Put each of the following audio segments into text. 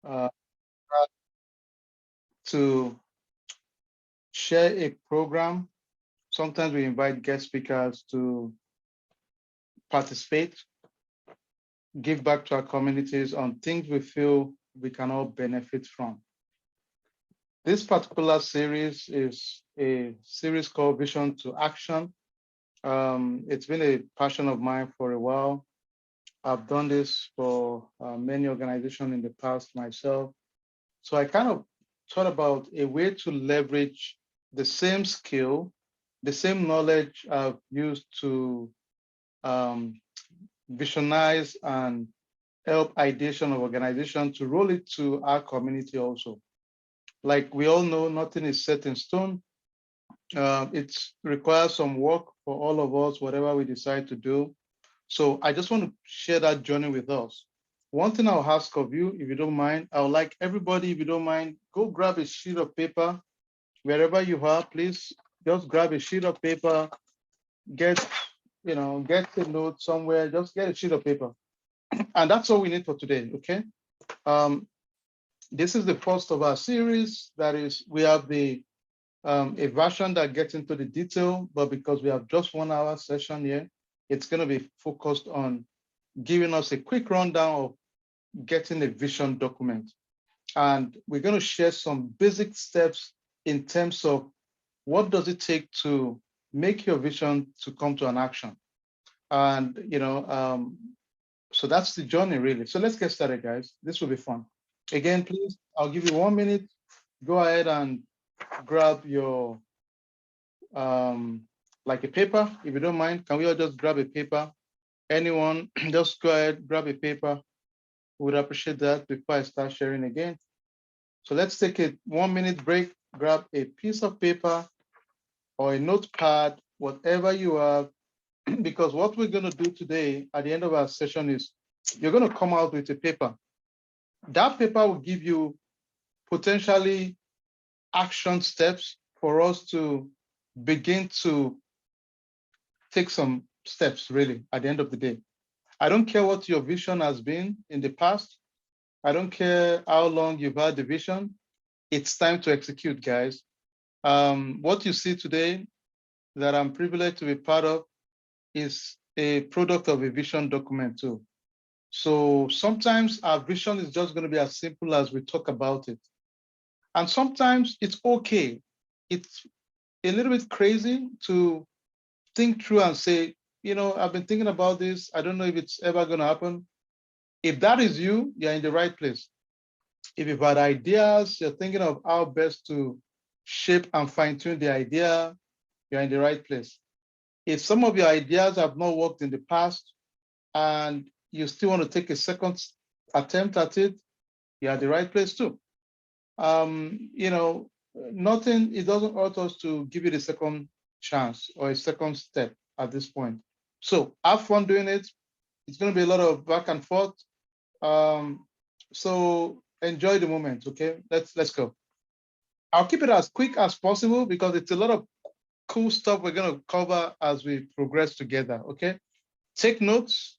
uh, to share a program. Sometimes we invite guest speakers to participate, give back to our communities on things we feel we can all benefit from. This particular series is a series called Vision to Action. It's been a passion of mine for a while. I've done this for many organizations in the past myself. So I kind of thought about a way to leverage the same skill, the same knowledge I've used to visionize and help ideation of organization to roll it to our community also. Like we all know, nothing is set in stone. It requires some work for all of us, whatever we decide to do. So I just want to share that journey with us. One thing I'll ask of you, if you don't mind, I would like everybody, if you don't mind, go grab a sheet of paper, wherever you are, please just grab a sheet of paper, get, get a note somewhere, just get a sheet of paper. And that's all we need for today, okay? This is the first of our series. That is, we have a version that gets into the detail, but because we have just 1 hour session here, it's going to be focused on giving us a quick rundown of getting a vision document. And we're going to share some basic steps in terms of what does it take to make your vision to come to an action. And, so that's the journey really. So let's get started, guys. This will be fun. Again, please, I'll give you 1 minute. Go ahead and grab your, like a paper, if you don't mind. Can we all just grab a paper? Anyone, just go ahead, grab a paper. Would appreciate that before I start sharing again. So let's take a 1 minute break, grab a piece of paper or a notepad, whatever you have, because what we're going to do today at the end of our session is you're going to come out with a paper. That paper will give you potentially action steps for us to begin to take some steps really at the end of the day. I don't care what your vision has been in the past. I don't care how long you've had the vision. It's time to execute, guys. What you see today that I'm privileged to be part of is a product of a vision document too. So sometimes our vision is just going to be as simple as we talk about it. And sometimes it's okay. It's a little bit crazy to think through and say, I've been thinking about this. I don't know if it's ever going to happen. If that is you, you're in the right place. If you've had ideas, you're thinking of how best to shape and fine tune the idea, you're in the right place. If some of your ideas have not worked in the past and you still want to take a second attempt at it, you're at the right place too. Nothing, it doesn't hurt us to give it a second chance or a second step at this point. So have fun doing it. It's going to be a lot of back and forth. So enjoy the moment, okay? Let's go. I'll keep it as quick as possible because it's a lot of cool stuff we're going to cover as we progress together, okay? Take notes,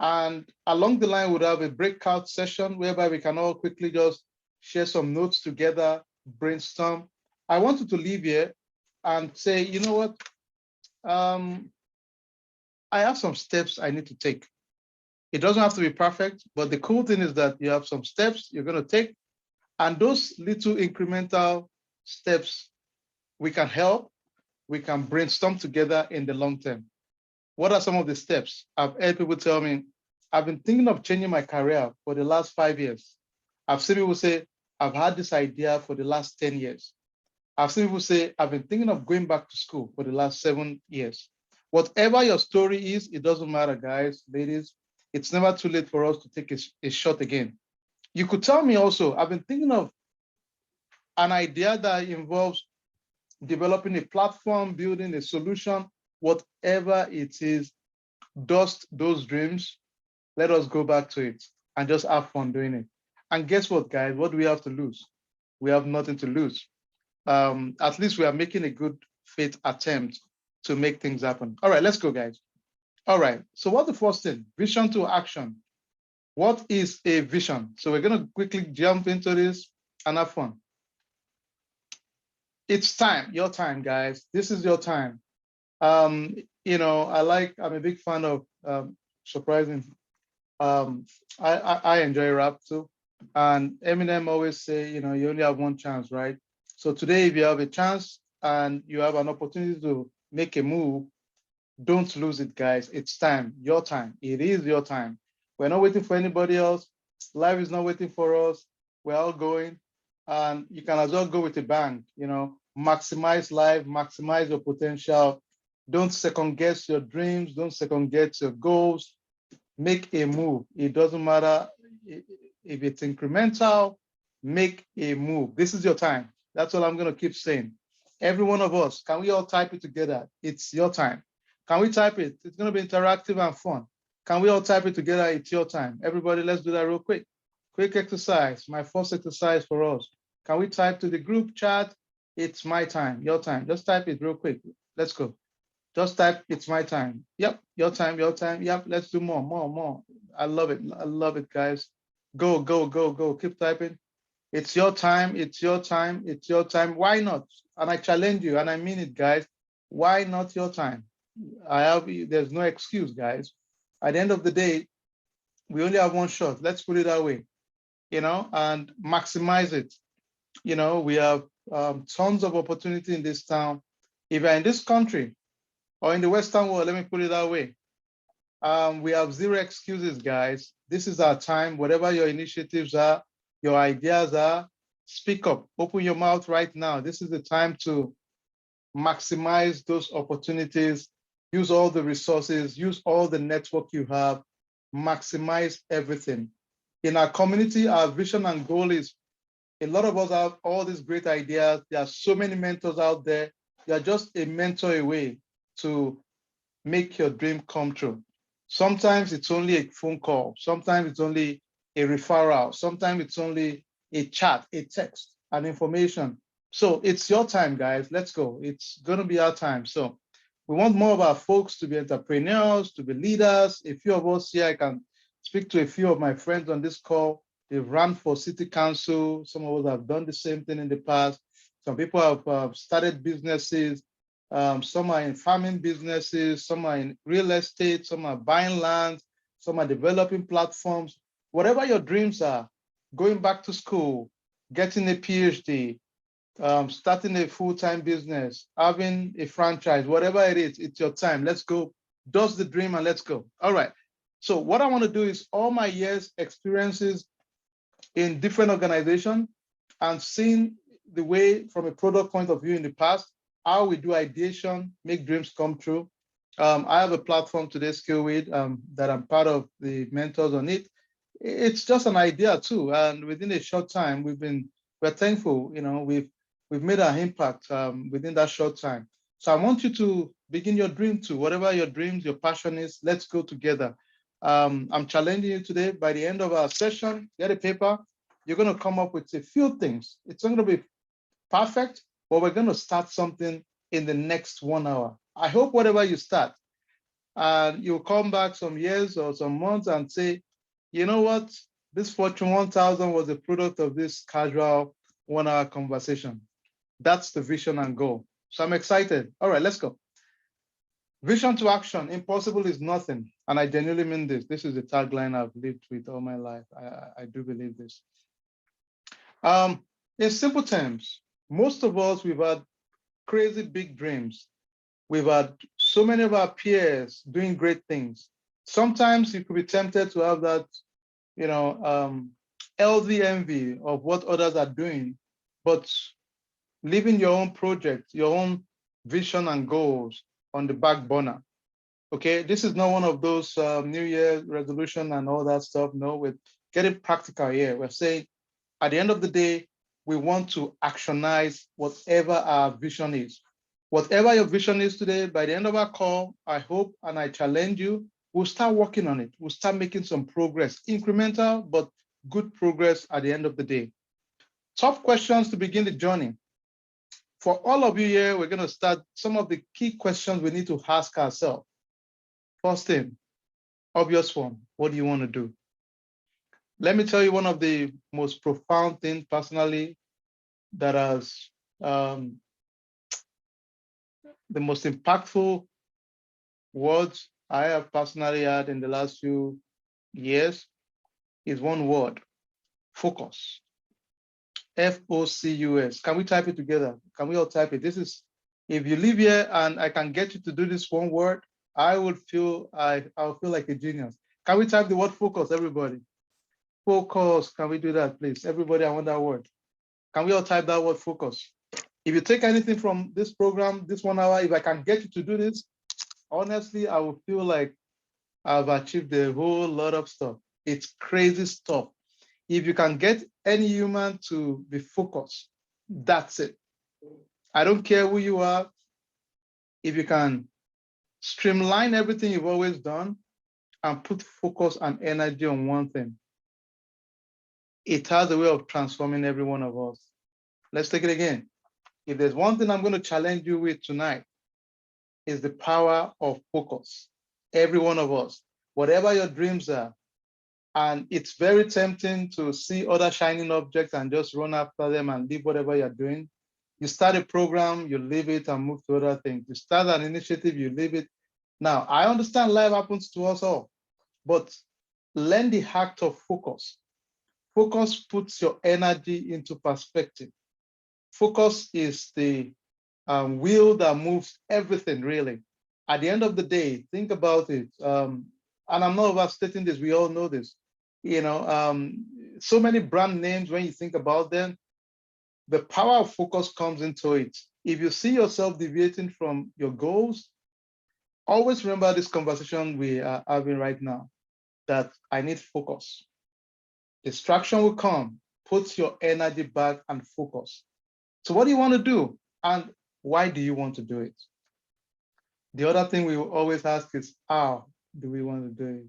and along the line, we'll have a breakout session whereby we can all quickly just share some notes together, brainstorm. I want you to leave here and say, you know what? I have some steps I need to take. It doesn't have to be perfect, but the cool thing is that you have some steps you're going to take, and those little incremental steps, we can help, we can brainstorm together in the long term. What are some of the steps? I've heard people tell me, I've been thinking of changing my career for the last 5 years. I've seen people say, I've had this idea for the last 10 years. I've seen people say, I've been thinking of going back to school for the last 7 years. Whatever your story is, it doesn't matter, guys, ladies. It's never too late for us to take a shot again. You could tell me also, I've been thinking of an idea that involves developing a platform, building a solution, whatever it is, dust those dreams. Let us go back to it and just have fun doing it. And guess what, guys? What do we have to lose? We have nothing to lose. At least we are making a good faith attempt to make things happen. All right, let's go, guys. All right, so what's the first thing? Vision to action. What is a vision? So we're going to quickly jump into this and have fun. It's time, your time, guys. This is your time. You know, I'm a big fan of surprising. I enjoy rap too. And Eminem always say, you know, you only have one chance, right? So today, if you have a chance and you have an opportunity to make a move, don't lose it, guys. It's time, your time. It is your time. We're not waiting for anybody else. Life is not waiting for us. We're all going. And you can as well go with a bang, you know, maximize life, maximize your potential. Don't second guess your dreams. Don't second guess your goals. Make a move. It doesn't matter if it's incremental, make a move. This is your time. That's all I'm going to keep saying. Every one of us, can we all type it together? It's your time. Can we type it? It's going to be interactive and fun. Can we all type it together? It's your time. Everybody, let's do that real quick. Quick exercise. My first exercise for us. Can we type to the group chat? It's my time, your time. Just type it real quick. Let's go. Just type, it's my time. Yep, your time, your time. Yep, let's do more, more, more. I love it. I love it, guys. Go, go, go, go. Keep typing. It's your time. It's your time. It's your time. Why not? And I challenge you, and I mean it, guys. Why not your time? There's no excuse, guys. At the end of the day, we only have one shot. Let's put it that way, you know, and maximize it. You know, we have tons of opportunity in this town. If you're in this country, or in the Western world, let me put it that way. We have zero excuses, guys. This is our time. Whatever your initiatives are, your ideas are, speak up, open your mouth right now. This is the time to maximize those opportunities, use all the resources, use all the network you have, maximize everything. In our community, our vision and goal is a lot of us have all these great ideas. There are so many mentors out there. You are just a mentor away to make your dream come true. Sometimes it's only a phone call. Sometimes it's only a referral. Sometimes it's only a chat, a text, an information. So it's your time, guys. Let's go. It's going to be our time. So we want more of our folks to be entrepreneurs, to be leaders. A few of us here, I can speak to a few of my friends on this call. They've run for city council. Some of us have done the same thing in the past. Some people have started businesses. Some are in farming businesses, some are in real estate, some are buying land, some are developing platforms. Whatever your dreams are, going back to school, getting a PhD, starting a full-time business, having a franchise, whatever it is, it's your time. Let's go. Does the dream and let's go. All right. So what I want to do is all my years experiences in different organizations and seeing the way from a product point of view in the past, how we do ideation, make dreams come true. I have a platform today, Skillweed, that I'm part of the mentors on it. It's just an idea too, and within a short time, we're thankful. You know, we've made an impact within that short time. So I want you to begin your dream too. Whatever your dreams, your passion is, let's go together. I'm challenging you today. By the end of our session, get a paper. You're going to come up with a few things. It's not going to be perfect, but we're going to start something in the next 1 hour. I hope whatever you start, you'll come back some years or some months and say, you know what? This Fortune 1000 was a product of this casual 1 hour conversation. That's the vision and goal. So I'm excited. All right, let's go. Vision to action. Impossible is nothing. And I genuinely mean this. This is the tagline I've lived with all my life. I do believe this. In simple terms, most of us, we've had crazy big dreams. We've had so many of our peers doing great things. Sometimes you could be tempted to have that, you know, healthy envy of what others are doing, but leaving your own project, your own vision and goals on the back burner. Okay, this is not one of those New Year resolution and all that stuff. No, we're getting practical here. We're saying at the end of the day, we want to actionize whatever our vision is. Whatever your vision is today, by the end of our call, I hope and I challenge you, we'll start working on it. We'll start making some progress, incremental, but good progress at the end of the day. Tough questions to begin the journey. For all of you here, we're going to start some of the key questions we need to ask ourselves. First thing, obvious one, what do you want to do? Let me tell you one of the most profound things personally that has the most impactful words I have personally had in the last few years is one word: focus. Focus. Can we type it together? Can we all type it? This is, if you live here and I can get you to do this one word, I'll feel like a genius. Can we type the word focus, everybody? Focus. Can we do that, please? Everybody, I want that word. Can we all type that word focus? If you take anything from this program, this 1 hour, if I can get you to do this, honestly, I will feel like I've achieved a whole lot of stuff. It's crazy stuff. If you can get any human to be focused, that's it. I don't care who you are. If you can streamline everything you've always done and put focus and energy on one thing, it has a way of transforming every one of us. Let's take it again. If there's one thing I'm going to challenge you with tonight, is the power of focus. Every one of us, whatever your dreams are, and it's very tempting to see other shining objects and just run after them and leave whatever you're doing. You start a program, you leave it and move to other things. You start an initiative, you leave it. Now, I understand life happens to us all, but learn the act of focus. Focus puts your energy into perspective. Focus is the wheel that moves everything, really. At the end of the day, think about it. And I'm not overstating this, we all know this. So many brand names, when you think about them, the power of focus comes into it. If you see yourself deviating from your goals, always remember this conversation we are having right now, that I need focus. Distraction will come. Put your energy back and focus. So what do you want to do? And why do you want to do it? The other thing we will always ask is, how do we want to do it?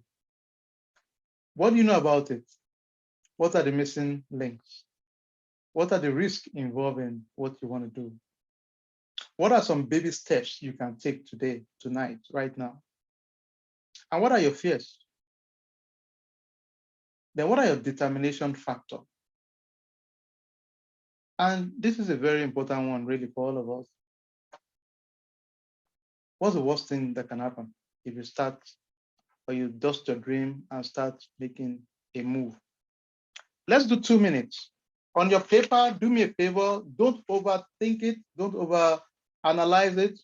What do you know about it? What are the missing links? What are the risks involved in what you want to do? What are some baby steps you can take today, tonight, right now? And what are your fears? Then what are your determination factors? And this is a very important one, really, for all of us. What's the worst thing that can happen if you start, or you dust your dream and start making a move? Let's do 2 minutes. On your paper, do me a favor, don't overthink it, don't overanalyze it.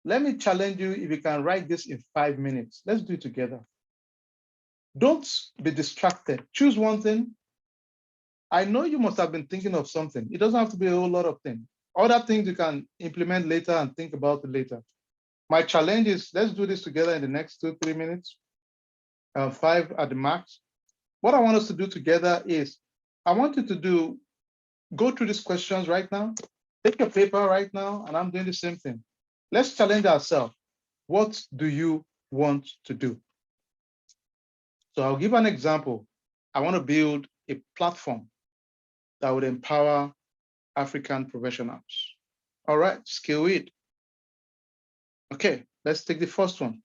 Let me challenge you, if you can write this in 5 minutes. Let's do it together. Don't be distracted. Choose one thing. I know you must have been thinking of something. It doesn't have to be a whole lot of things. Other things you can implement later and think about it later. My challenge is, let's do this together in the next 2-3 minutes, 5 at the max. What I want us to do together is, I want you to go through these questions right now. Take a paper right now, and I'm doing the same thing. Let's challenge ourselves. What do you want to do? So I'll give an example. I want to build a platform that would empower African professionals. All right, Skillweed. Okay, let's take the first one.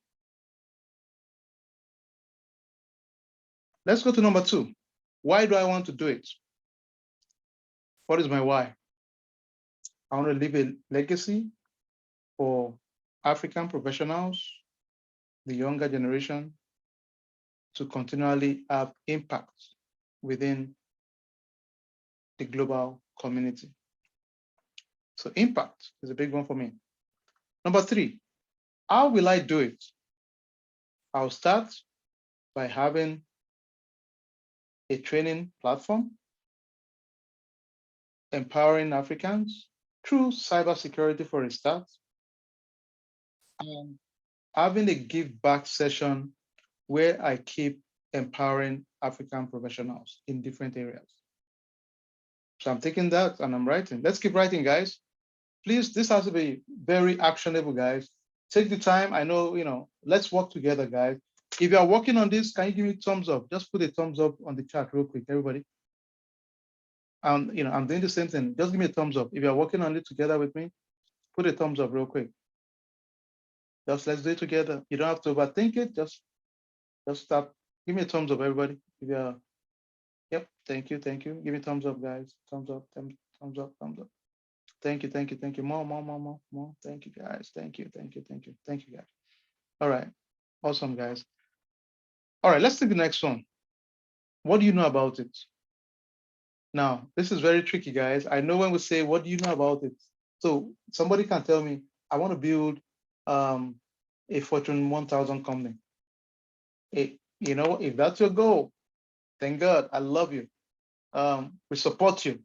Let's go to number 2. Why do I want to do it? What is my why? I want to leave a legacy for African professionals, the younger generation, to continually have impact within the global community. So impact is a big one for me. Number 3, how will I do it? I'll start by having a training platform, empowering Africans through cybersecurity for a start, and having a give back session where I keep empowering African professionals in different areas. So I'm taking that and I'm writing. Let's keep writing, guys. Please, this has to be very actionable, guys. Take the time. I know, let's work together, guys. If you are working on this, can you give me a thumbs up? Just put a thumbs up on the chat real quick, everybody. I'm doing the same thing. Just give me a thumbs up. If you are working on it together with me, put a thumbs up real quick. Let's do it together. You don't have to overthink it. Just stop. Give me a thumbs up, everybody. If you are Yep. Thank you. Thank you. Give me thumbs up, guys. Thumbs up. Thumbs up. Thumbs up. Thank you. Thank you. Thank you. More, more, more, more, more. Thank you, guys. Thank you. Thank you. Thank you. Thank you, guys. All right. Awesome, guys. All right. Let's take the next one. What do you know about it? Now, this is very tricky, guys. I know when we say, what do you know about it? So somebody can tell me, I want to build um, a Fortune 1000 company. You know, if that's your goal, thank God, I love you. We support you.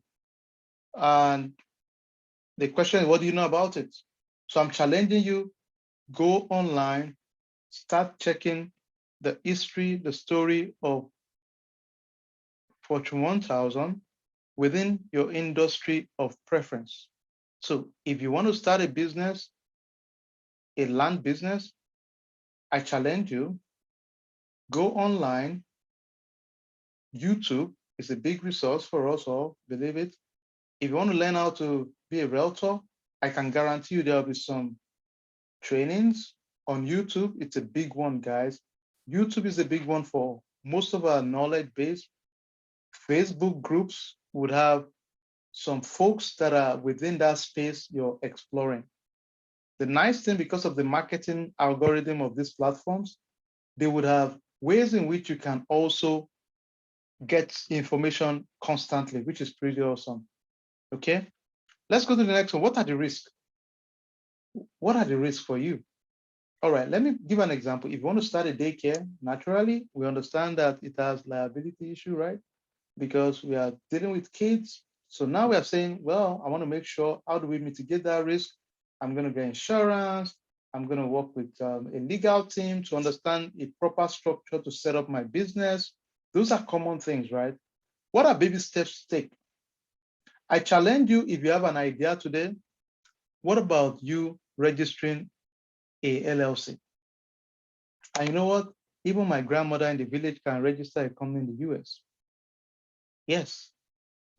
And the question is, what do you know about it? So I'm challenging you, go online, start checking the history, the story of Fortune 1000 within your industry of preference. So if you want to start a business, a land business, I challenge you, go online. YouTube is a big resource for us all, believe it. If you want to learn how to be a realtor, I can guarantee you there'll be some trainings on YouTube. It's a big one, guys. YouTube is a big one for most of our knowledge base. Facebook groups would have some folks that are within that space you're exploring. The nice thing, because of the marketing algorithm of these platforms, they would have ways in which you can also get information constantly, which is pretty awesome. Okay, let's go to the next one. What are the risks? What are the risks for you? All right, let me give an example. If you want to start a daycare, naturally, we understand that it has liability issue, right? Because we are dealing with kids. So now we are saying, well, I want to make sure, how do we mitigate that risk? I'm going to get insurance. I'm going to work with a legal team to understand a proper structure to set up my business. Those are common things, right? What are baby steps to take? I challenge you, if you have an idea today, what about you registering a LLC? And you know what? Even my grandmother in the village can register a company in the US. Yes,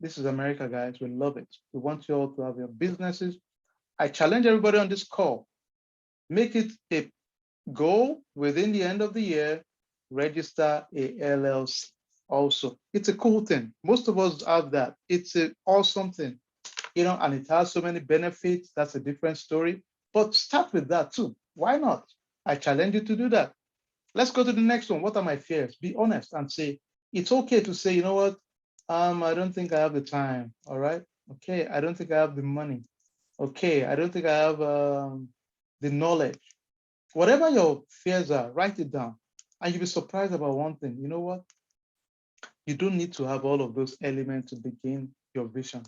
this is America, guys. We love it. We want you all to have your businesses. I challenge everybody on this call, make it a goal within the end of the year, register a LLC. Also, it's a cool thing. Most of us have that. It's an awesome thing, you know, and it has so many benefits. That's a different story. But start with that too. Why not? I challenge you to do that. Let's go to the next one. What are my fears? Be honest and say, it's okay to say, you know what? I don't think I have the time. All right. Okay. I don't think I have the money. Okay. I don't think I have the knowledge. Whatever your fears are, write it down. And you'll be surprised about one thing. You know what? You don't need to have all of those elements to begin your vision.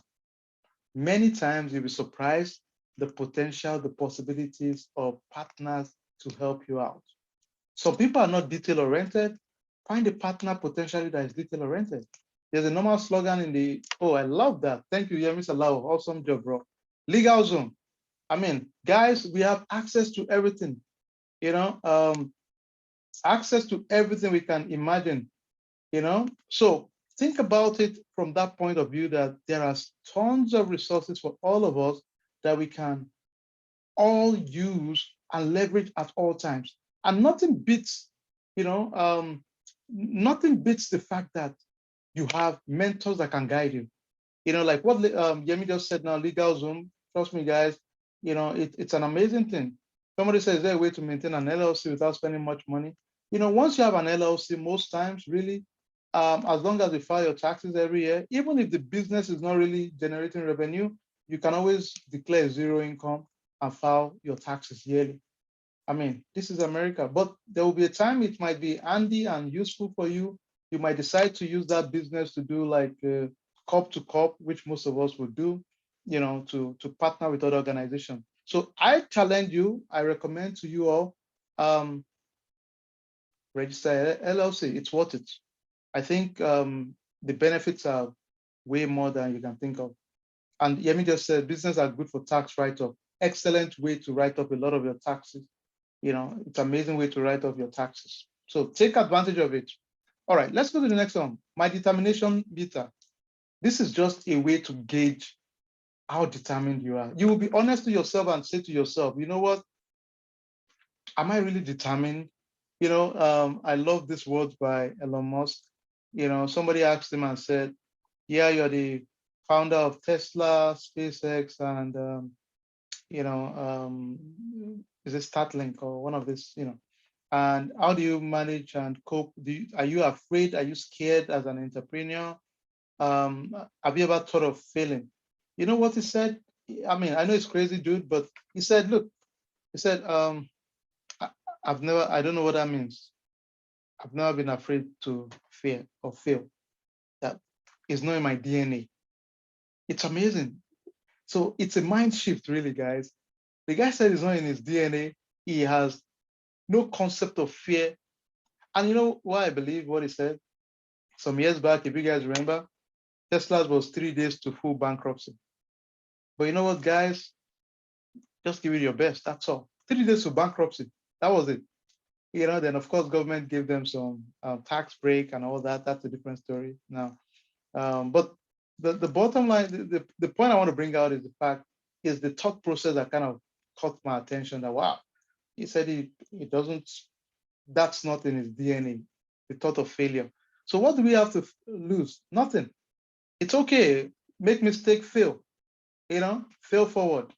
Many times you'll be surprised the potential, the possibilities of partners to help you out. Some people are not detail oriented. Find a partner potentially that is detail oriented. There's a normal slogan in the, oh, I love that. Thank you, Yemis Alao. Awesome job, bro. Legal Zone. I mean, guys, we have access to everything, you know, access to everything we can imagine, you know. So think about it from that point of view, that there are tons of resources for all of us that we can all use and leverage at all times. And nothing beats, you know, nothing beats the fact that you have mentors that can guide you. You know, like what Yemi just said now, Legal Zoom. Trust me, guys, you know, it's an amazing thing. Somebody says, is there a way to maintain an LLC without spending much money? You know, once you have an LLC, most times, really, as long as you file your taxes every year, even if the business is not really generating revenue, you can always declare zero income and file your taxes yearly. I mean, this is America, but there will be a time it might be handy and useful for you. You might decide to use that business to do like corp to corp, which most of us would do, you know, to partner with other organizations. So I challenge you, I recommend to you all, register LLC. It's worth it. I think the benefits are way more than you can think of. And Yemi just said, business are good for tax write-off. Excellent way to write up a lot of your taxes. You know, it's an amazing way to write off your taxes. So take advantage of it. All right, let's go to the next one. My determination meter. This is just a way to gauge how determined you are. You will be honest to yourself and say to yourself, you know what? Am I really determined? You know, I love this words by Elon Musk. somebody asked him and said, yeah, you're the founder of Tesla, SpaceX, and is it Starlink or one of this. And how do you manage and cope? Are you afraid? Are you scared as an entrepreneur? Have you ever thought of failing? You know what he said? I mean, I know it's crazy, dude, but he said, look, he said, I don't know what that means. I've never been afraid to fail or fail. That is not in my DNA. It's amazing. So it's a mind shift, really, guys. The guy said it's not in his DNA. He has no concept of fear. And you know why I believe what he said? Some years back, if you guys remember, Tesla's was 3 days to full bankruptcy. But you know what, guys? Just give it your best. That's all. 3 days to bankruptcy. That was it. Then of course, government gave them some tax break and all that. That's a different story now. But the bottom line, the point I want to bring out is the fact is the thought process that kind of caught my attention. That wow, he said he doesn't. That's not in his DNA. The thought of failure. So what do we have to lose? Nothing. It's okay. Make mistake, fail. Fail forward.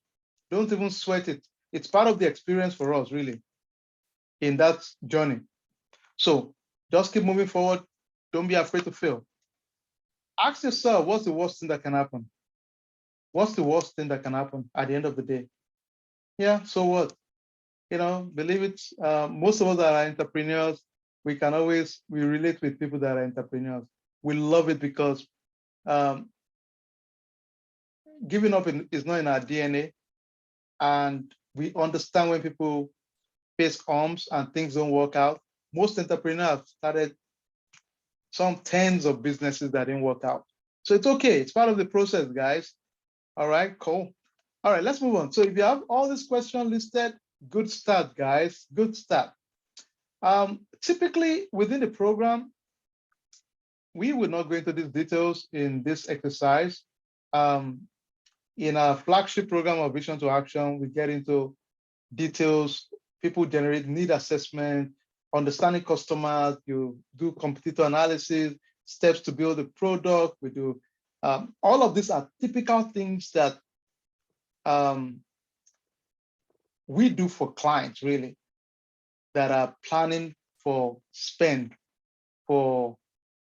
Don't even sweat it. It's part of the experience for us, really, in that journey. So just keep moving forward. Don't be afraid to fail. Ask yourself, what's the worst thing that can happen? What's the worst thing that can happen at the end of the day? Yeah, so what? Believe it, most of us that are entrepreneurs, we relate with people that are entrepreneurs. We love it because giving up is not in our DNA. And we understand when people face arms and things don't work out. Most entrepreneurs started some tens of businesses that didn't work out. So it's okay. It's part of the process, guys. All right, cool. All right, let's move on. So if you have all these questions listed, good start, guys. Good start. Typically within the program, we will not go into these details in this exercise. In our flagship program of Vision to Action, we get into details. People generate need assessment, understanding customers, you do competitor analysis, steps to build a product. We do all of these are typical things that we do for clients, really, that are planning for spend for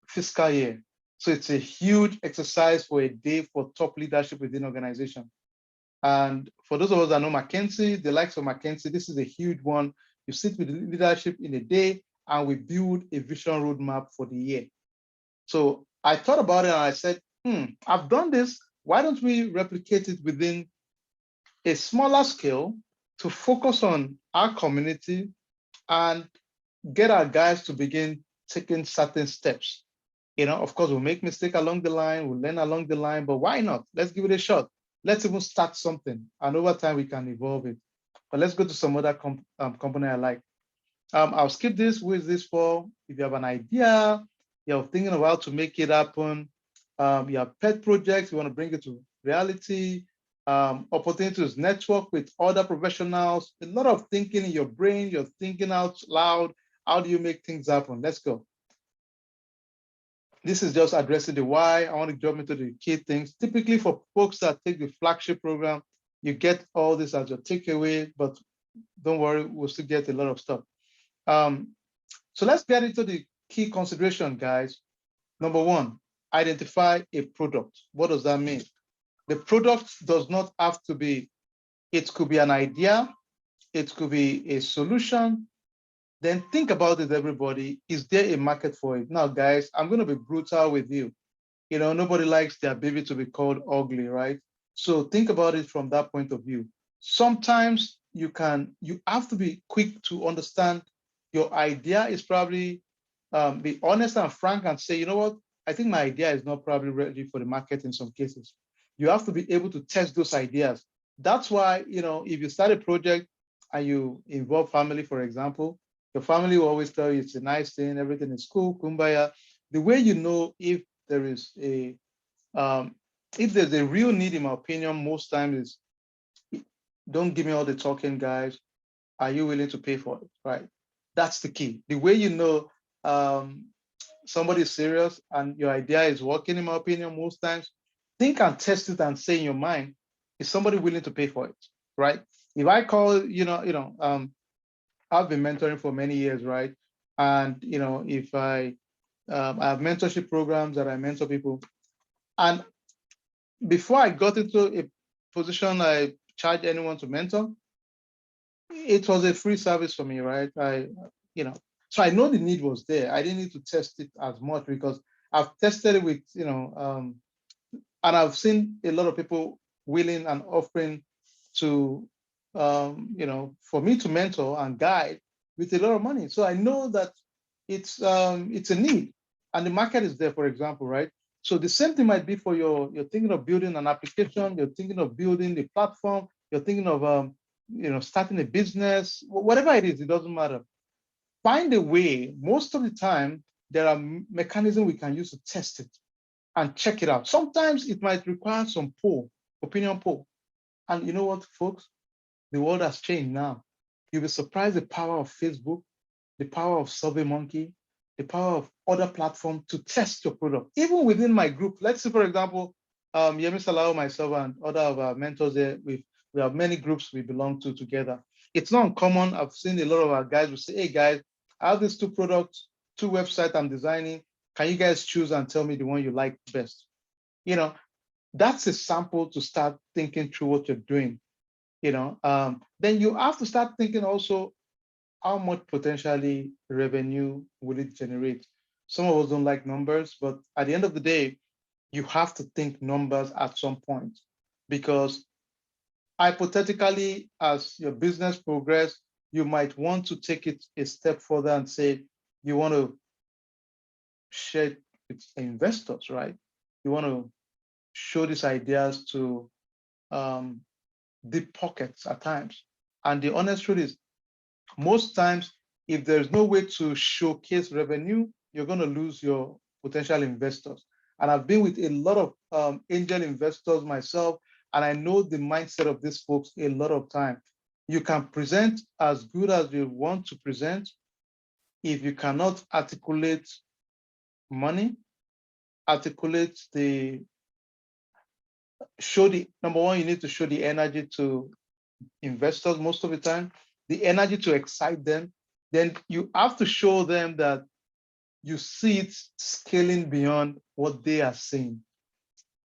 fiscal year. So it's a huge exercise for a day for top leadership within organization. And for those of us that know McKinsey, the likes of McKinsey, this is a huge one. You sit with the leadership in a day and we build a vision roadmap for the year. So I thought about it and I said, I've done this. Why don't we replicate it within a smaller scale to focus on our community and get our guys to begin taking certain steps. Of course, we'll make mistakes along the line, we'll learn along the line, but why not? Let's give it a shot. Let's even start something, and over time we can evolve it. But let's go to some other component I like. I'll skip this. Who is this for? If you have an idea, you're thinking of how to make it happen, you have pet projects, you want to bring it to reality, opportunities, network with other professionals, a lot of thinking in your brain, you're thinking out loud. How do you make things happen? Let's go. This is just addressing the why. I want to jump into the key things. Typically for folks that take the flagship program, you get all this as your takeaway, but don't worry, we'll still get a lot of stuff. So let's get into the key consideration, guys. Number one, identify a product. What does that mean? The product does not have to be, it could be an idea, it could be a solution. Then think about it, everybody. Is there a market for it? Now, guys, I'm going to be brutal with you. Nobody likes their baby to be called ugly, right? So think about it from that point of view. Sometimes you have to be quick to understand your idea is probably, be honest and frank and say, you know what? I think my idea is not probably ready for the market in some cases. You have to be able to test those ideas. That's why, if you start a project and you involve family, for example, your family will always tell you it's a nice thing, everything is cool, kumbaya. The way you know if there is if there's a real need, in my opinion, most times is, don't give me all the talking, guys. Are you willing to pay for it, right? That's the key. The way you know somebody is serious and your idea is working, in my opinion, most times, think and test it and say in your mind, is somebody willing to pay for it, right? If I call, I've been mentoring for many years, right? And if I have mentorship programs that I mentor people, and before I got into a position I charge anyone to mentor, it was a free service for me, right? So I know the need was there. I didn't need to test it as much because I've tested it with, and I've seen a lot of people willing and offering to, for me to mentor and guide with a lot of money. So I know that it's a need, and the market is there. For example, right? So the same thing might be for you're thinking of building an application, you're thinking of building a platform, you're thinking of starting a business, whatever it is, it doesn't matter. Find a way. Most of the time, there are mechanisms we can use to test it and check it out. Sometimes it might require some opinion poll. And you know what, folks? The world has changed now. You'll be surprised the power of Facebook, the power of SurveyMonkey, the power of other platforms to test your product. Even within my group, let's say, for example, Yemi Salau, myself, and other of our mentors there, we have many groups we belong to together. It's not uncommon. I've seen a lot of our guys will say, hey, guys, I have these two products, two websites I'm designing. Can you guys choose and tell me the one you like best? That's a sample to start thinking through what you're doing. Then you have to start thinking also, how much potentially revenue will it generate? Some of us don't like numbers, but at the end of the day, you have to think numbers at some point, because hypothetically, as your business progress, you might want to take it a step further and say you want to share with investors, right? You want to show these ideas to deep pockets at times. And the honest truth is, most times, if there's no way to showcase revenue, you're going to lose your potential investors. And I've been with a lot of angel investors myself, and I know the mindset of these folks a lot of time. You can present as good as you want to present. If you cannot articulate money, articulate number one, you need to show the energy to investors most of the time, the energy to excite them. Then you have to show them that you see it scaling beyond what they are seeing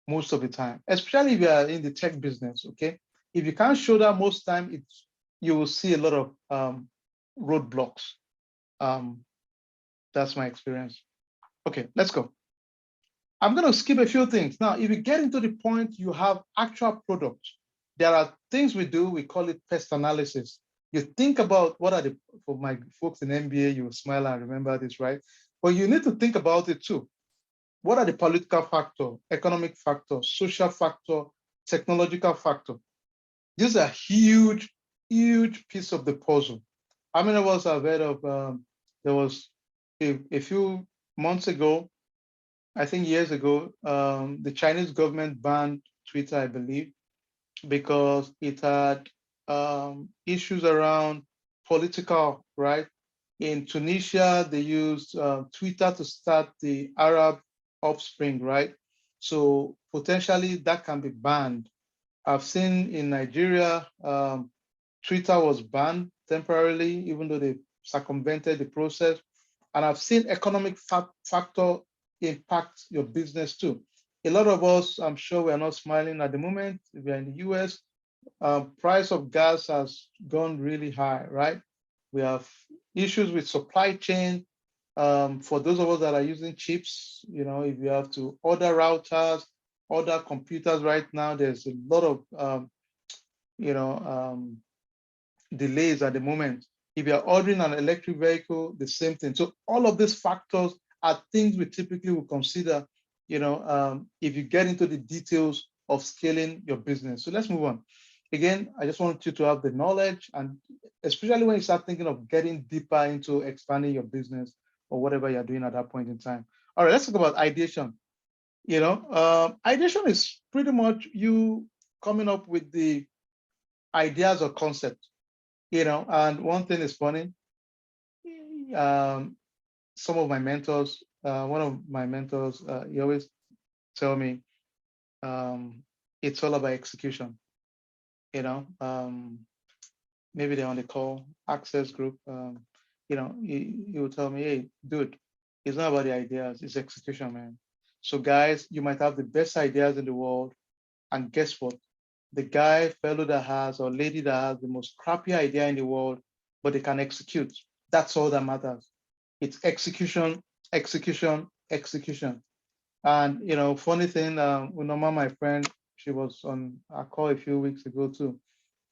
most of the time, especially if you are in the tech business, okay? If you can't show that most time, you will see a lot of roadblocks. That's my experience. Okay, let's go. I'm going to skip a few things. Now, if you get into the point, you have actual products. There are things we do, we call it pest analysis. You think about for my folks in MBA, you will smile and remember this, right? But you need to think about it too. What are the political factor, economic factor, social factor, technological factor? These are huge, huge piece of the puzzle. How many of us have heard of, there was a few months ago, I think years ago, the Chinese government banned Twitter, I believe, because it had issues around political, right? In Tunisia, they used Twitter to start the Arab offspring, right? So potentially that can be banned. I've seen in Nigeria, Twitter was banned temporarily, even though they circumvented the process. And I've seen economic factor impact your business too. A lot of us, I'm sure we're not smiling at the moment. If you're in the US, price of gas has gone really high, right? We have issues with supply chain. For those of us that are using chips, if you have to order routers, order computers right now, there's a lot of, delays at the moment. If you're ordering an electric vehicle, the same thing. So all of these factors are things we typically will consider, if you get into the details of scaling your business. So let's move on. Again, I just want you to have the knowledge, and especially when you start thinking of getting deeper into expanding your business or whatever you're doing at that point in time. All right, let's talk about ideation. Ideation is pretty much you coming up with the ideas or concepts. And one thing is funny, some of my mentors, one of my mentors, he always tell me, it's all about execution. You know, maybe they're on the call access group. He will tell me, hey, dude, it's not about the ideas, it's execution, man. So guys, you might have the best ideas in the world, and guess what? The guy, fellow that has, or lady that has the most crappy idea in the world, but they can execute. That's all that matters. It's execution, execution, execution. And funny thing, Unoma, my friend, she was on a call a few weeks ago too,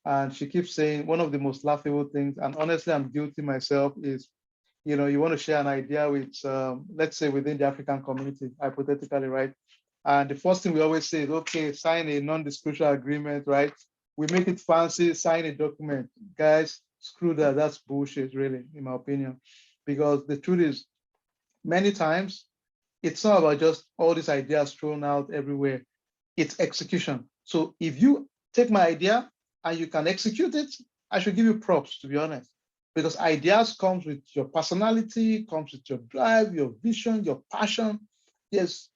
and she keeps saying one of the most laughable things, and honestly, I'm guilty myself, is you want to share an idea with, let's say, within the African community, hypothetically, right? And the first thing we always say is, okay, sign a non-disclosure agreement, right? We make it fancy, sign a document. Guys, screw that. That's bullshit, really, in my opinion. Because the truth is, many times, it's not about just all these ideas thrown out everywhere. It's execution. So if you take my idea and you can execute it, I should give you props, to be honest. Because ideas comes with your personality, comes with your drive, your vision, your passion. Yes,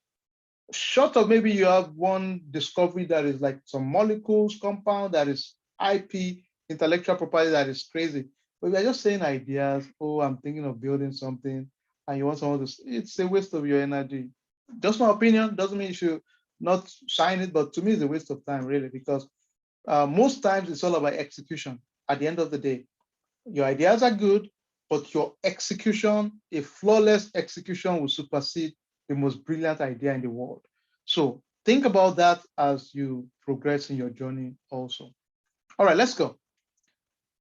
short of maybe you have one discovery that is like some molecules compound that is IP, intellectual property, that is crazy. But we are just saying ideas. Oh, I'm thinking of building something, and you want someone to. It's a waste of your energy. Just my opinion. Doesn't mean you should not sign it, but to me, it's a waste of time, really, because most times it's all about execution. At the end of the day, your ideas are good, but your execution, a flawless execution, will supersede the most brilliant idea in the world. So think about that as you progress in your journey also. All right, let's go.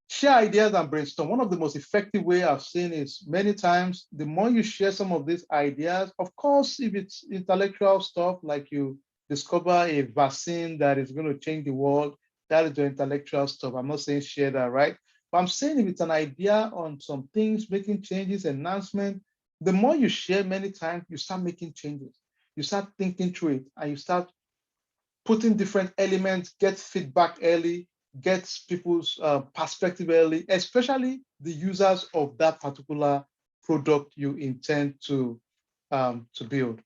Share ideas and brainstorm. One of the most effective way I've seen is, many times, the more you share some of these ideas, of course, if it's intellectual stuff, like you discover a vaccine that is going to change the world, that is the intellectual stuff. I'm not saying share that, right? But I'm saying if it's an idea on some things, making changes, enhancement, the more you share, many times, you start making changes. You start thinking through it, and you start putting different elements, get feedback early, get people's perspective early, especially the users of that particular product you intend to build.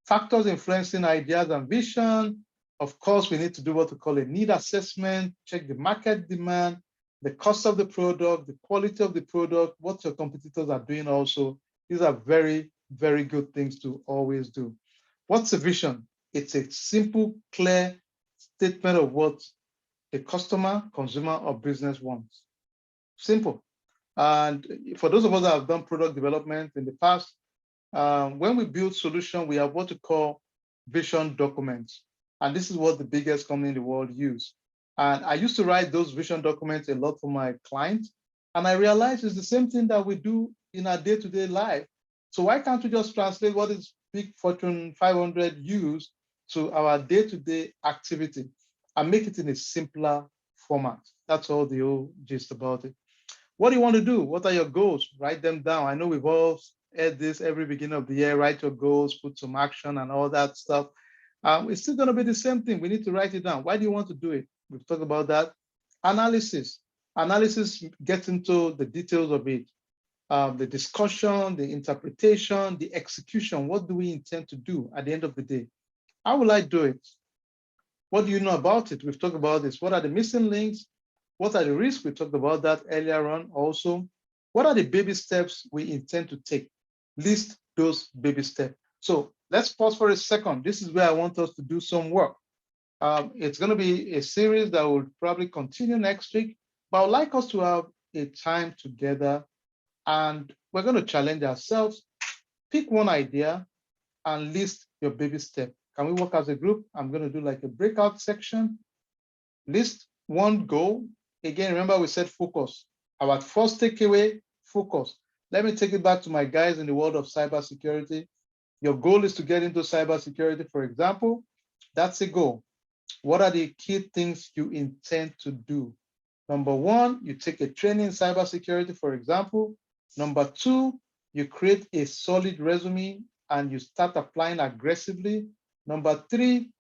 Factors influencing ideas and vision. Of course, we need to do what we call a need assessment, check the market demand, the cost of the product, the quality of the product, what your competitors are doing also. These are very, very good things to always do. What's a vision? It's a simple, clear statement of what the customer, consumer, or business wants. Simple. And for those of us that have done product development in the past, when we build solution, we have what we call vision documents. And this is what the biggest company in the world use. And I used to write those vision documents a lot for my clients. And I realized it's the same thing that we do in our day-to-day life. So why can't we just translate what is big Fortune 500 use to our day-to-day activity and make it in a simpler format? That's all the whole gist about it. What do you want to do? What are your goals? Write them down. I know we've all heard this every beginning of the year. Write your goals, put some action and all that stuff. It's still going to be the same thing. We need to write it down. Why do you want to do it? We've talked about that. Analysis. Analysis gets into the details of it. The discussion, the interpretation, the execution. What do we intend to do at the end of the day? How will I do it? What do you know about it? We've talked about this. What are the missing links? What are the risks? We talked about that earlier on also. What are the baby steps we intend to take? List those baby steps. So let's pause for a second. This is where I want us to do some work. It's going to be a series that will probably continue next week, but I'd like us to have a time together, and we're going to challenge ourselves. Pick one idea and list your baby step. Can we work as a group? I'm going to do like a breakout section. List one goal. Again, remember we said focus. Our first takeaway, focus. Let me take it back to my guys in the world of cybersecurity. Your goal is to get into cybersecurity, for example. That's a goal. What are the key things you intend to do? Number one, you take a training in cybersecurity, for example. Number two, you create a solid resume and you start applying aggressively. Number three,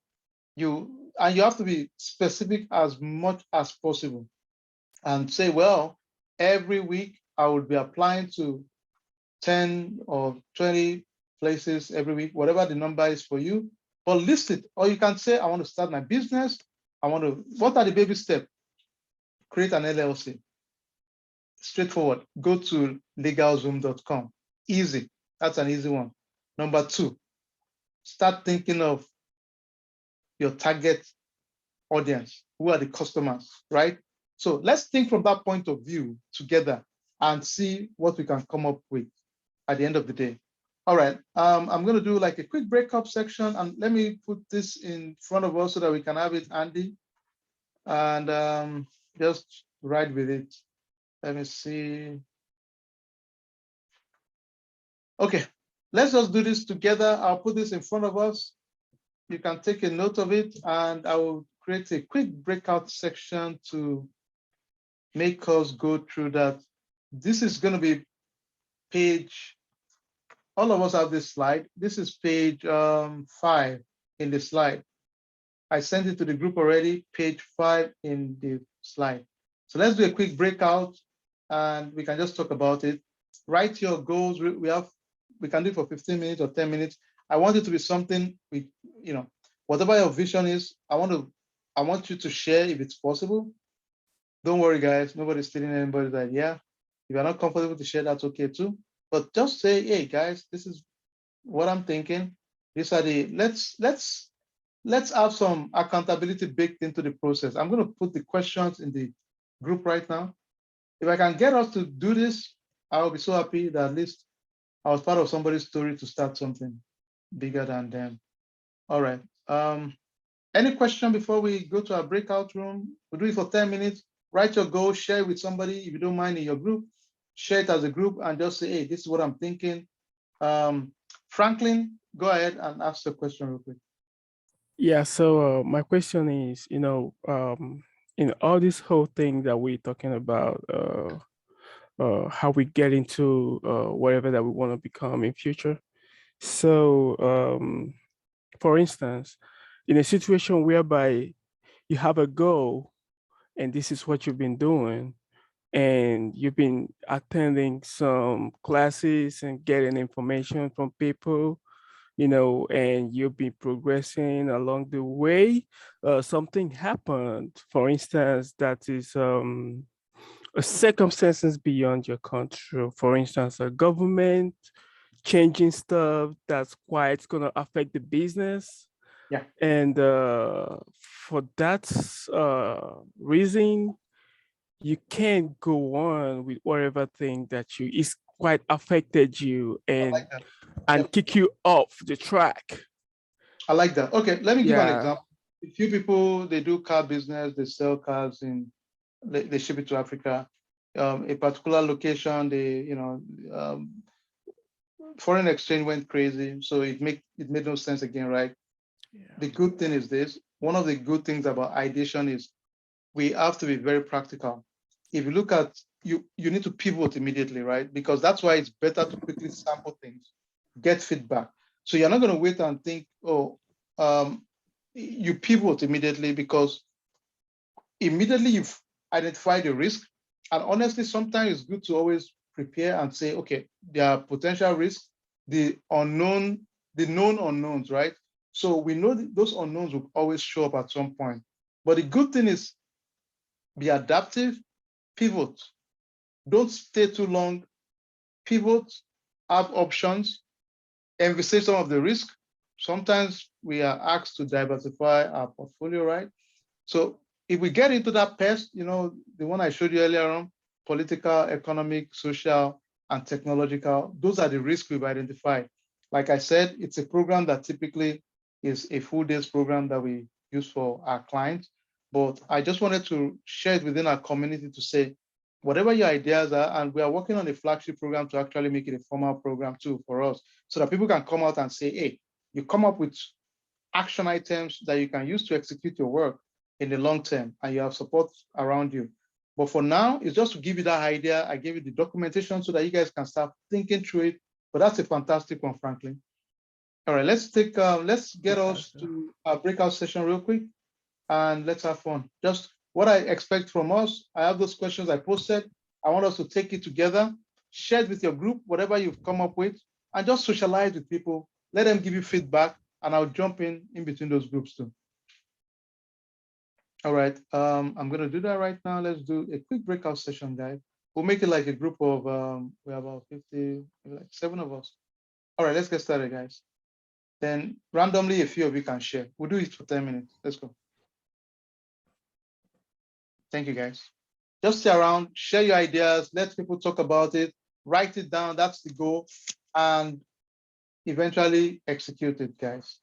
you have to be specific as much as possible and say, well, every week I will be applying to 10 or 20 places every week, whatever the number is for you, but list it. Or you can say, I want to start my business. What are the baby steps? Create an LLC. Straightforward. Go to legalzoom.com. Easy. That's an easy one. Number 2, start thinking of your target audience. Who are the customers, right? So let's think from that point of view together and see what we can come up with at the end of the day. All right, I'm going to do like a quick breakup section, and let me put this in front of us so that we can have it handy and just ride with it. Let me see. Okay, let's just do this together. I'll put this in front of us. You can take a note of it, and I will create a quick breakout section to make us go through that. This is going to be page, all of us have this slide. This is page 5 in the slide. I sent it to the group already, page 5 in the slide. So let's do a quick breakout and we can just talk about it. Write your goals. We can do it for 15 minutes or 10 minutes. I want it to be something whatever your vision is, I want you to share if it's possible. Don't worry, guys, nobody's stealing anybody's idea. If you're not comfortable to share, that's okay too. But just say, hey guys, this is what I'm thinking. These are the let's have some accountability baked into the process. I'm going to put the questions in the group right now. If I can get us to do this, I'll be so happy that at least I was part of somebody's story to start something bigger than them. All right. Any question before we go to our breakout room? We'll do it for 10 minutes. Write your goal, share it with somebody, if you don't mind, in your group. Share it as a group and just say, hey, this is what I'm thinking. Franklin, go ahead and ask the question real quick. Yeah, so my question is, in all this whole thing that we're talking about, how we get into whatever that we want to become in future. So, for instance, in a situation whereby you have a goal and this is what you've been doing, and you've been attending some classes and getting information from people, and you've been progressing along the way, something happened, for instance, that is circumstances beyond your control. For instance, a government changing stuff that's quite going to affect the business. Yeah. And for that reason, you can't go on with whatever thing that is quite affected you and kick you off the track. I like that. Okay, let me give an example. A few people, they do car business, they sell cars they ship it to Africa. A particular location, foreign exchange went crazy, so it made no sense again, right? Yeah. The good thing is this. One of the good things about ideation is we have to be very practical. If you look at, you need to pivot immediately, right? Because that's why it's better to quickly sample things, get feedback. So you're not going to wait and think, you pivot immediately, because immediately you've identified the risk. And honestly, sometimes it's good to always prepare and say, okay, there are potential risks, the known unknowns, right? So we know those unknowns will always show up at some point. But the good thing is, be adaptive, pivot. Don't stay too long, pivot, have options, envisage some of the risk. Sometimes we are asked to diversify our portfolio, right? So if we get into that pest, the one I showed you earlier on, political, economic, social, and technological, those are the risks we've identified. Like I said, it's a program that typically is a full day's program that we use for our clients. But I just wanted to share it within our community to say, whatever your ideas are, and we are working on a flagship program to actually make it a formal program too for us, so that people can come out and say, hey, you come up with action items that you can use to execute your work in the long term, and you have support around you. But for now, it's just to give you that idea. I gave you the documentation so that you guys can start thinking through it. But that's a fantastic one, Franklin. All right, let's get us to our breakout session real quick, and let's have fun. Just what I expect from us. I have those questions I posted. I want us to take it together, share it with your group, whatever you've come up with, and just socialize with people. Let them give you feedback, and I'll jump in between those groups too. All right, I'm gonna do that right now. Let's do a quick breakout session, guys. We'll make it like a group of, we have about 50, like 7 of us. All right, let's get started, guys. Then randomly, a few of you can share. We'll do it for 10 minutes. Let's go. Thank you, guys. Just stay around, share your ideas, let people talk about it, write it down, that's the goal, and eventually execute it, guys.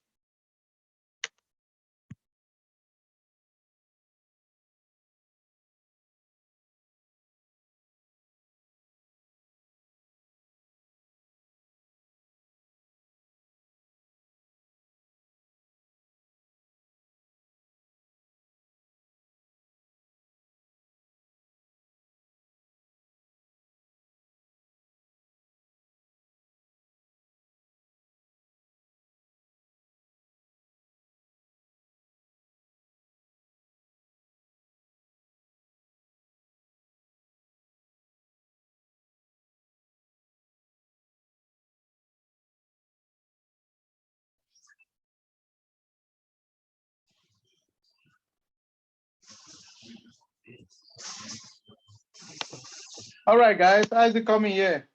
All right, guys, how's it coming here?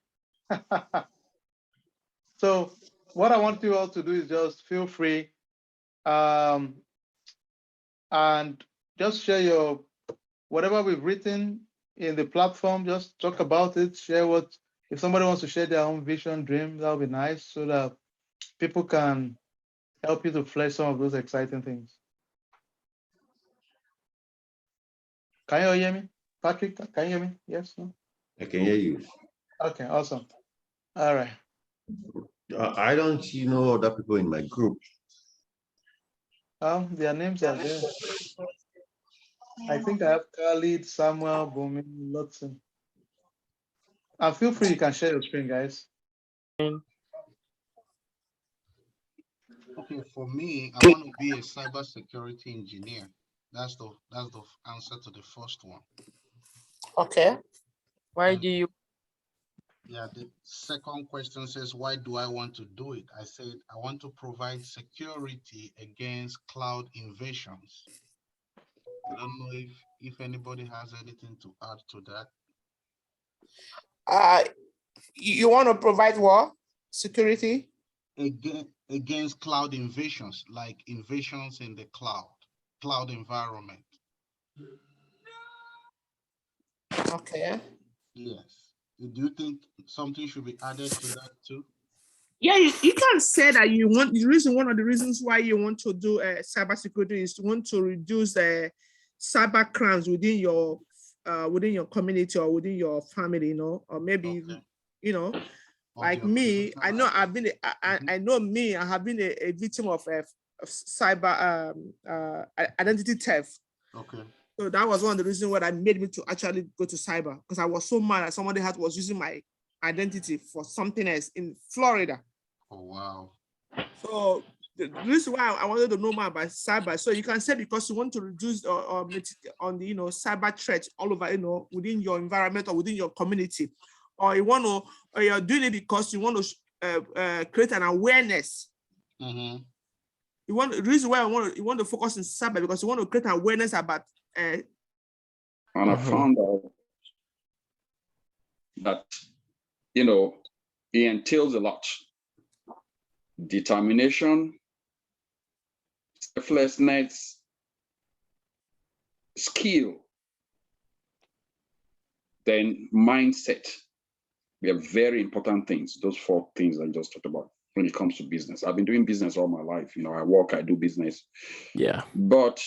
So what I want you all to do is just feel free and just share your, whatever we've written in the platform, just talk about it, share what, if somebody wants to share their own vision, dream, that would be nice so that people can help you to flesh some of those exciting things. Can you all hear me? Patrick, can you hear me? Yes, no? I can hear you. Okay, awesome. All right. I don't know other people in my group. Their names are there. I think I have Khalid, Samuel, Bumi, Lotson. And feel free, you can share your screen, guys. Okay, for me, I want to be a cybersecurity engineer. That's the answer to the first one. Okay. Why do you? Yeah, the second question says, why do I want to do it? I said, I want to provide security against cloud invasions. I don't know if anybody has anything to add to that. You want to provide what? Security? Against cloud invasions, like invasions in the cloud environment. Okay. Yes. Do you think something should be added to that too? Yeah, you can say that you want one of the reasons why you want to do cybersecurity is to want to reduce cyber crimes within your community or within your family, or maybe okay. Like me, I know I've been I have been a victim of cyber identity theft. Okay. So that was one of the reasons why made me to actually go to cyber, because I was so mad that somebody was using my identity for something else in Florida. Oh wow. So the reason why I wanted to know more about cyber, so you can say because you want to reduce on the cyber threats all over within your environment or within your community, or you want to, or you're doing it because you want to create an awareness. Mm-hmm. The reason why you want to focus on cyber because you want to create awareness about. And I found out that it entails a lot: determination, selflessness, skill, then mindset. They are very important things. Those 4 things I just talked about when it comes to business. I've been doing business all my life. I work, I do business. Yeah. But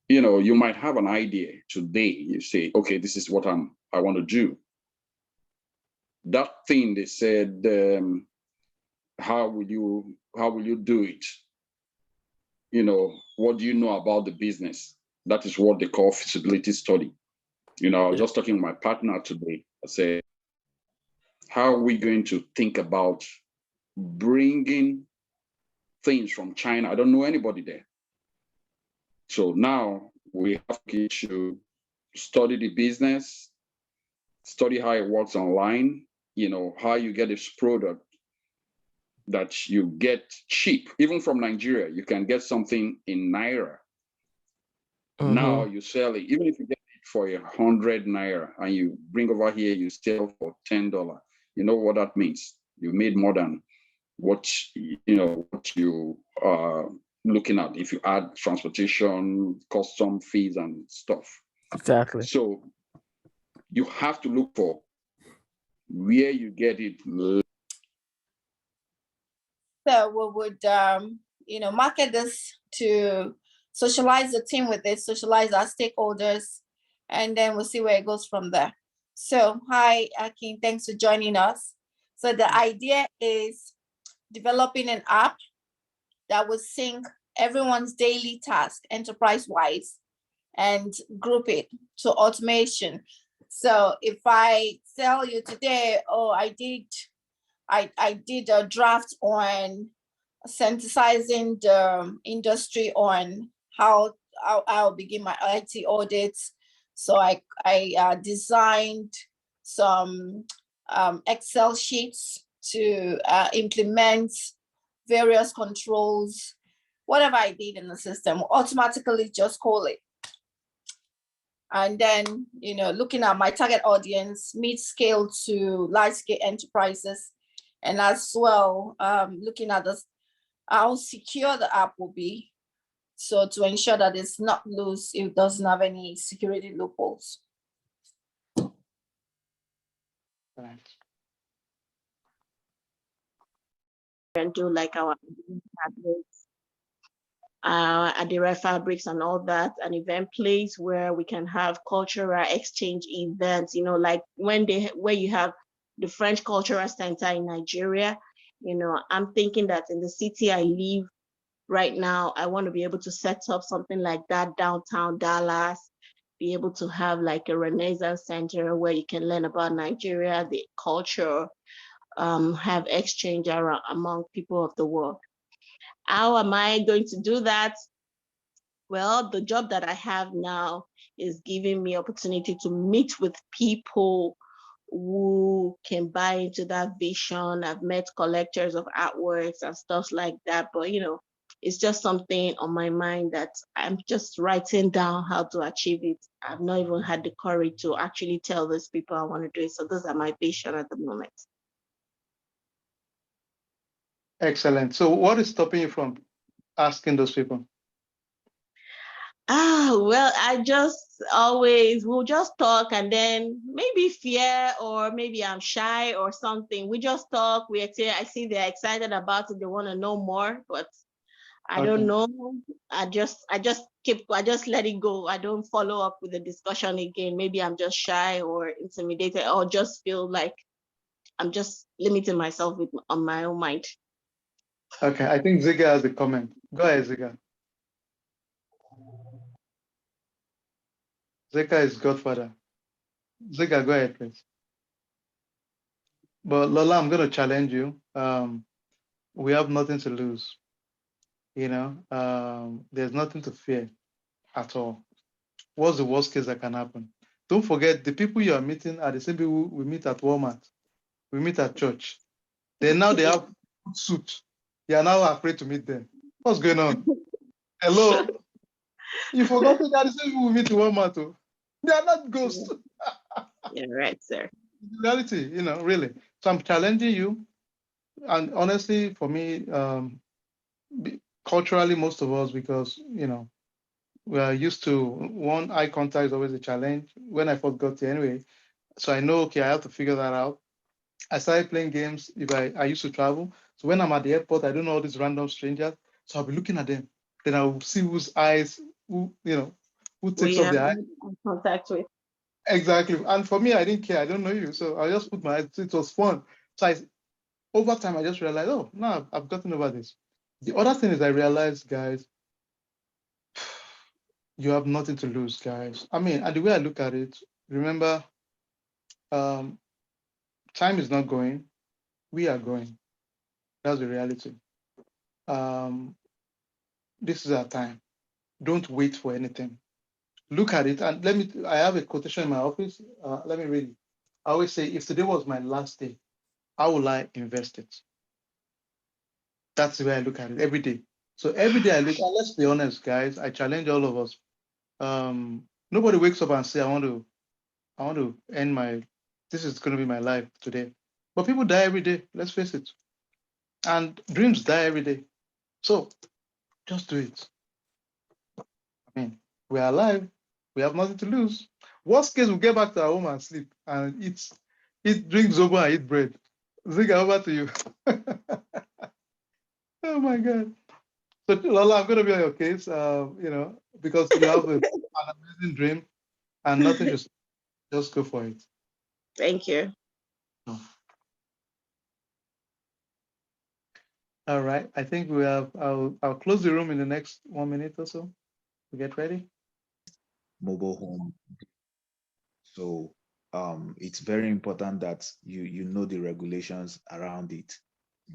you might have an idea today. You say, okay, this is what I want to do. That thing they said, how will you do it? What do you know about the business? That is what they call feasibility study. I was just talking with my partner today. I said, how are we going to think about bringing things from China? I don't know anybody there. So now we have to study the business, study how it works online, how you get this product that you get cheap, even from Nigeria. You can get something in Naira. Now you sell it, even if you get it for 100 Naira and you bring over here, you sell for $10. You know what that means? You made more than what you are looking at if you add transportation, custom fees and stuff. Exactly. So you have to look for where you get it. So we would, market this to socialize the team with it, socialize our stakeholders, and then we'll see where it goes from there. So hi, Akin, thanks for joining us. So the idea is developing an app that will sync everyone's daily task enterprise-wise and group it to automation. So if I tell you today, oh, I did a draft on synthesizing the industry on how I'll begin my IT audits. So I designed some Excel sheets to implement various controls. Whatever I did in the system, automatically just call it. And then, looking at my target audience, mid-scale to large-scale enterprises, and as well, looking at this, how secure the app will be. So to ensure that it's not loose, it doesn't have any security loopholes. Right. And do like our Adira fabrics and all that, an event place where we can have cultural exchange events, like where you have the French Cultural Center in Nigeria. I'm thinking that in the city I live right now, I want to be able to set up something like that downtown Dallas, be able to have like a Renaissance Center where you can learn about Nigeria, the culture, have exchange among people of the world. How am I going to do that? Well, the job that I have now is giving me opportunity to meet with people who can buy into that vision. I've met collectors of artworks and stuff like that, but it's just something on my mind that I'm just writing down how to achieve it. I've not even had the courage to actually tell these people I want to do it. So those are my vision at the moment. Excellent. So what is stopping you from asking those people? Well, we'll just talk, and then maybe fear, or maybe I'm shy or something. We just talk, I see they're excited about it, they want to know more, but I don't know. I just let it go. I don't follow up with the discussion again. Maybe I'm just shy or intimidated, or just feel like I'm just limiting myself on my own mind. Okay, I think Ziga has a comment. Go ahead, Ziga. Ziga is Godfather. Ziga, go ahead, please. But Lola, I'm going to challenge you. We have nothing to lose. There's nothing to fear at all. What's the worst case that can happen? Don't forget, the people you are meeting are the same people we meet at Walmart. We meet at church. They have suit. You are now afraid to meet them. What's going on? Hello? You forgot that they are the same people we meet in Walmart. Too. They are not ghosts. Yeah, right, sir. Reality, really. So I'm challenging you. And honestly, for me, culturally, most of us, because, we are used to one eye contact is always a challenge. When I first got here anyway, so I know, okay, I have to figure that out. I started playing games. If I used to travel, so when I'm at the airport, I don't know all these random strangers, so I'll be looking at them. Then I'll see whose eyes, who takes off their eye. Contact with. Exactly. And for me, I didn't care. I don't know you, so I just put my eyes. It was fun. So over time, I just realized, oh, no, I've gotten over this. The other thing is I realized, guys, you have nothing to lose, guys. I mean, and the way I look at it, remember, time is not going. We are going. That's the reality. This is our time. Don't wait for anything. Look at it, and I have a quotation in my office. Let me read it. I always say, if today was my last day, how will I invest it? That's the way I look at it every day. So every day I look, and let's be honest, guys, I challenge all of us. Nobody wakes up and say, I want to end this is going to be my life today. But people die every day, let's face it. And dreams die every day. So just do it. I mean, we are alive. We have nothing to lose. Worst case, we'll get back to our home and sleep and drink zobo and eat bread. Ziga, over to you. Oh my God. So Lola, I'm gonna be on your case, because you have an amazing dream and nothing just go for it. Thank you. All right. I think I'll close the room in the next 1 minute or so. We get ready. Mobile home. So it's very important that you know the regulations around it.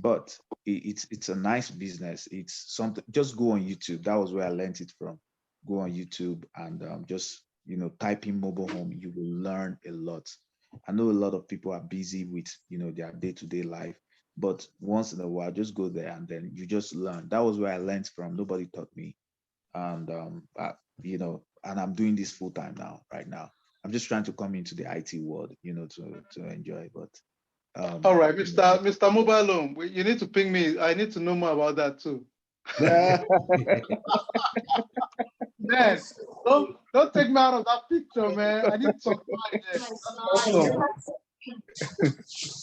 But it's a nice business. It's something. Just go on YouTube. That was where I learned it from. Go on YouTube and just type in mobile home. You will learn a lot. I know a lot of people are busy with their day-to-day life, but once in a while, just go there and then you just learn. That was where I learned from. Nobody taught me, and and I'm doing this full time now. Right now, I'm just trying to come into the IT world, to enjoy. But all right, Mr. Mobile Home, you need to ping me. I need to know more about that too. Man, don't take me out of that picture, man. I need some time there. That's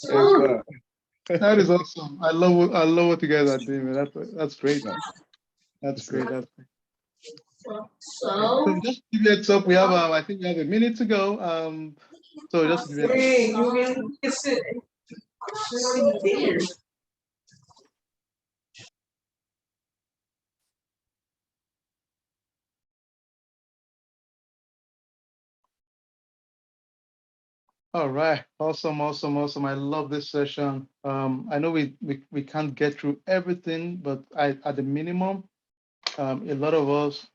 awesome. That is awesome. I love what you guys are doing, man. That's great. That's great. That's great. So just give you a heads up. We have I think we have a minute to go. So just give you All right, awesome. I love this session. I know we can't get through everything, but at the minimum, a lot of us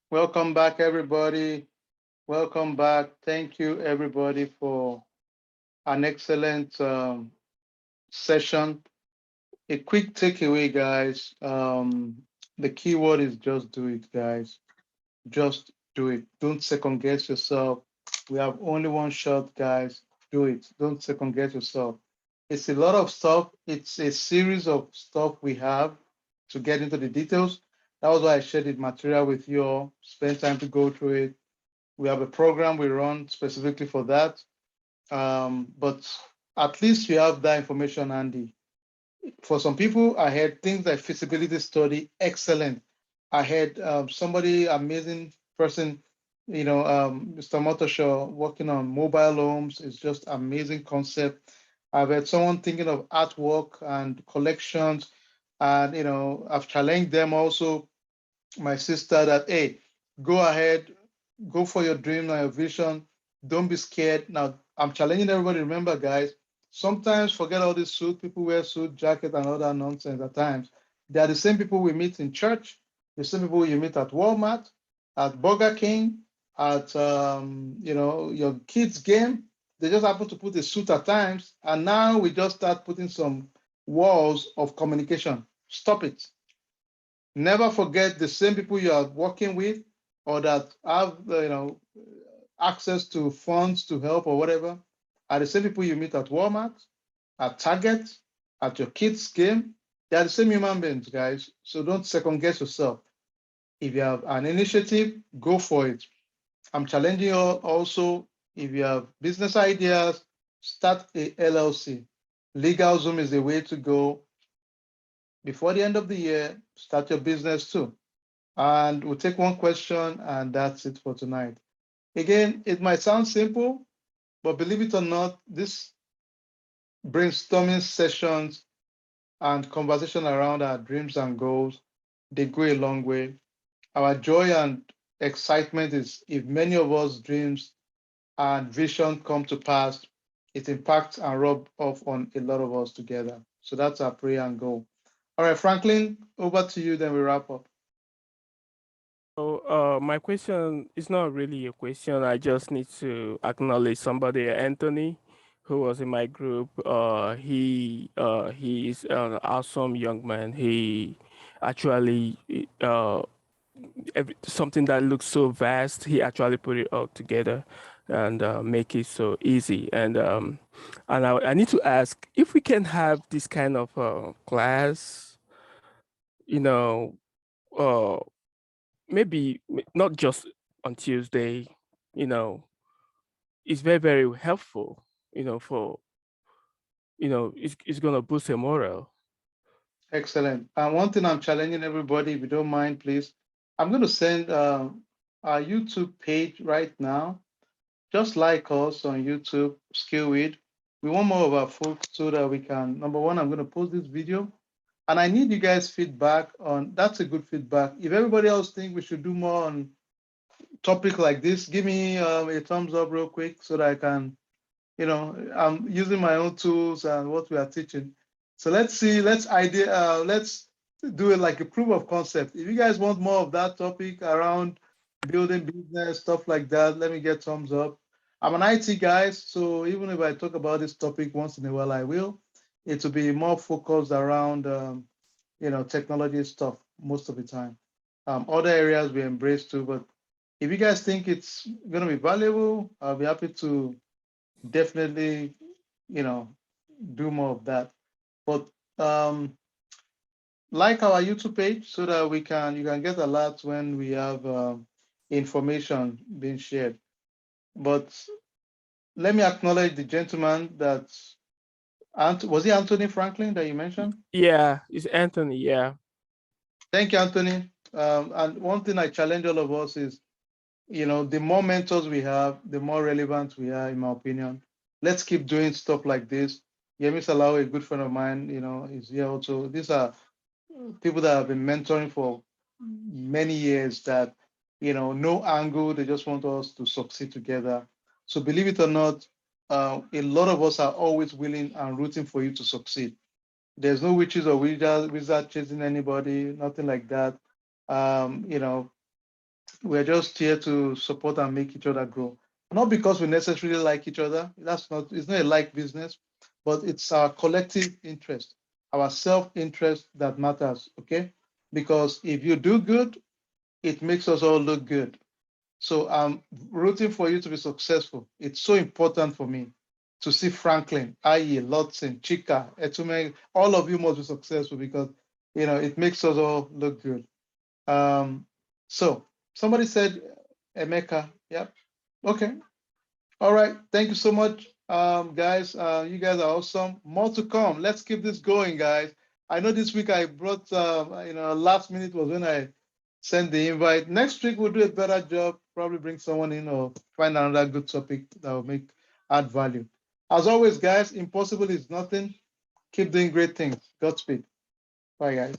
welcome back, everybody. Welcome back. Thank you, everybody, for an excellent session. A quick takeaway, guys. The key word is just do it, guys. Just do it. Don't second guess yourself. We have only one shot, guys. Do it. Don't second guess yourself. It's a lot of stuff. It's a series of stuff we have to get into the details. That was why I shared the material with you all. Spend time to go through it. We have a program we run specifically for that. But at least you have that information handy. For some people, I had things like feasibility study, excellent. I had somebody amazing person, Mr. Motoshaw working on mobile homes. It's just amazing concept. I've had someone thinking of artwork and collections, and I've challenged them also. My sister that, hey, go ahead, go for your dream and your vision. Don't be scared. Now, I'm challenging everybody. Remember, guys, sometimes forget all this suit. People wear suit, jacket, and all that nonsense at times. They are the same people we meet in church, the same people you meet at Walmart, at Burger King, at your kids' game. They just happen to put a suit at times, and now we just start putting some walls of communication. Stop it. Never forget the same people you are working with or that have access to funds to help or whatever are the same people you meet at Walmart, at Target, at your kids' game. They are the same human beings, guys. So don't second guess yourself. If you have an initiative, go for it. I'm challenging you all also, if you have business ideas, start a LLC. LegalZoom is the way to go. Before the end of the year, start your business too. And we'll take one question, and that's it for tonight. Again, it might sound simple, but believe it or not, this brainstorming sessions and conversation around our dreams and goals, they go a long way. Our joy and excitement is if many of us dreams and vision come to pass, it impacts and rub off on a lot of us together. So that's our prayer and goal. All right, Franklin, over to you, then we wrap up. So my question is not really a question. I just need to acknowledge somebody, Anthony, who was in my group. He is an awesome young man. He actually something that looks so vast, he actually put it all together and make it so easy. And I need to ask if we can have this kind of class, you know, uh, maybe not just on Tuesday, you know, it's very, very helpful, for, it's going to boost your morale. Excellent. And one thing I'm challenging everybody, if you don't mind, please, I'm going to send our YouTube page right now. Just like us on YouTube, Skillweed. We want more of our folks so that we can, number one, I'm going to post this video. And I need you guys' feedback on, that's a good feedback. If everybody else think we should do more on topic like this, give me a thumbs up real quick so that I can, I'm using my own tools and what we are teaching. So let's see, let's do it like a proof of concept. If you guys want more of that topic around building business, stuff like that, let me get thumbs up. I'm an IT guy, so even if I talk about this topic once in a while, I will. It will be more focused around, technology stuff most of the time. Other areas we embrace too, but if you guys think it's going to be valuable, I'll be happy to definitely, do more of that. But like our YouTube page so that you can get alerts when we have information being shared. But let me acknowledge the gentleman that, was it Anthony Franklin that you mentioned? Yeah, it's Anthony. Yeah. Thank you, Anthony. And one thing I challenge all of us is, the more mentors we have, the more relevant we are, in my opinion. Let's keep doing stuff like this. Yemi Salau, a good friend of mine, is here also. These are people that have been mentoring for many years that, no angle, they just want us to succeed together. So believe it or not, a lot of us are always willing and rooting for you to succeed. There's no witches or wizard chasing anybody, nothing like that. We're just here to support and make each other grow. Not because we necessarily like each other. It's not a like business, but it's our collective interest, our self-interest that matters, okay? Because if you do good, it makes us all look good. So I'm rooting for you to be successful. It's so important for me to see Franklin, Aye, Lotson, Chika, Etume, all of you must be successful because, it makes us all look good. So somebody said Emeka. Yep. Okay. All right. Thank you so much, guys. You guys are awesome. More to come. Let's keep this going, guys. I know this week I brought, last minute was when I sent the invite. Next week we'll do a better job. Probably bring someone in or find another good topic that will add value. As always, guys, impossible is nothing. Keep doing great things. Godspeed. Bye, guys.